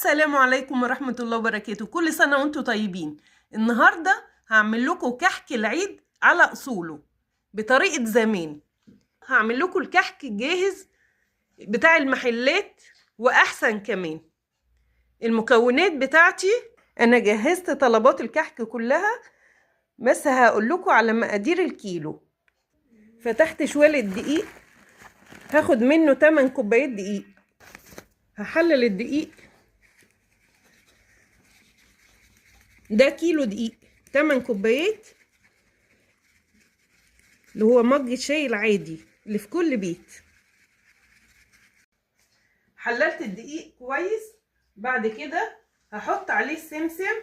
السلام عليكم ورحمة الله وبركاته. كل سنة وانتم طيبين. النهاردة هعمل لكم كحك العيد على أصوله بطريقة زمان. هعمل لكم الكحك الجاهز بتاع المحلات وأحسن كمان. المكونات بتاعتي أنا جهزت طلبات الكحك كلها، بس هقول لكم على مقادير الكيلو. فتحت شوية دقيق، هاخد منه 8 كوبايات دقيق. هحلل الدقيق، ده كيلو دقيق 8 كوبايات، اللي هو مج الشاي العادي اللي في كل بيت. حللت الدقيق كويس، بعد كده هحط عليه السمسم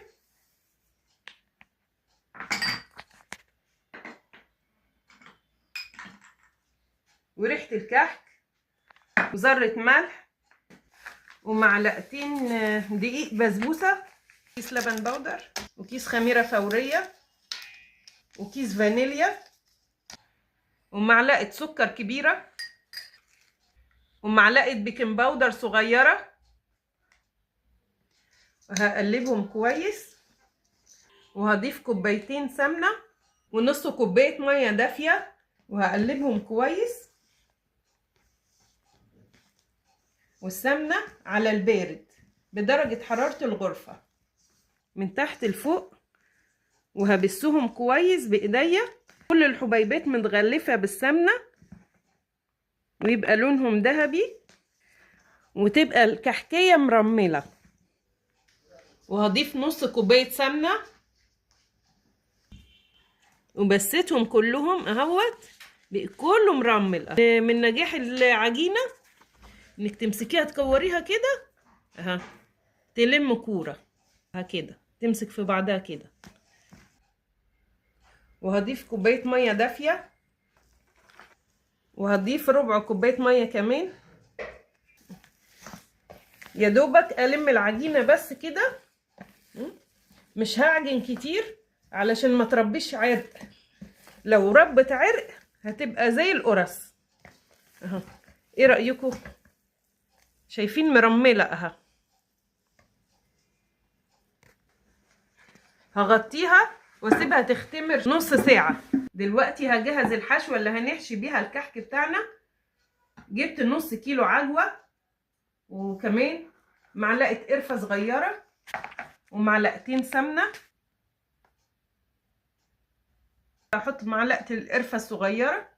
وريحة الكحك وذرة ملح ومعلقتين دقيق بسبوسة، كيس لبن بودر وكيس خميرة فورية وكيس فانيليا ومعلقة سكر كبيرة ومعلقة بيكنج باودر صغيرة. وهقلبهم كويس، وهضيف كوبايتين سمنة ونص كوباية مية دافية وهقلبهم كويس، والسمنة على البارد بدرجة حرارة الغرفة من تحت لفوق، وهبسهم كويس بإيديا. كل الحبيبات متغلفة بالسمنة ويبقى لونهم ذهبي وتبقى الكحكية مرملة. وهضيف نص كوباية سمنة وبستهم كلهم اهوت، بقى كله مرمل. من نجاح العجينة انك تمسكيها تكوريها كده اها، تلم كورة كده، تمسك في بعضها كده. وهضيف كوباية مية دافية، وهضيف ربع كوباية مية كمان، يا دوبك ألم العجينة بس كده، مش هعجن كتير علشان ما تربيش عرق. لو ربت عرق هتبقى زي القرص اهو. ايه رأيكم؟ شايفين مرملة اها. هغطيها واسيبها تختمر نص ساعة. دلوقتي هجهز الحشوة اللي هنحشي بيها الكحك بتاعنا. جبت نص كيلو عجوة، وكمان معلقة قرفة صغيرة ومعلقتين سمنة. هحط معلقة القرفة الصغيرة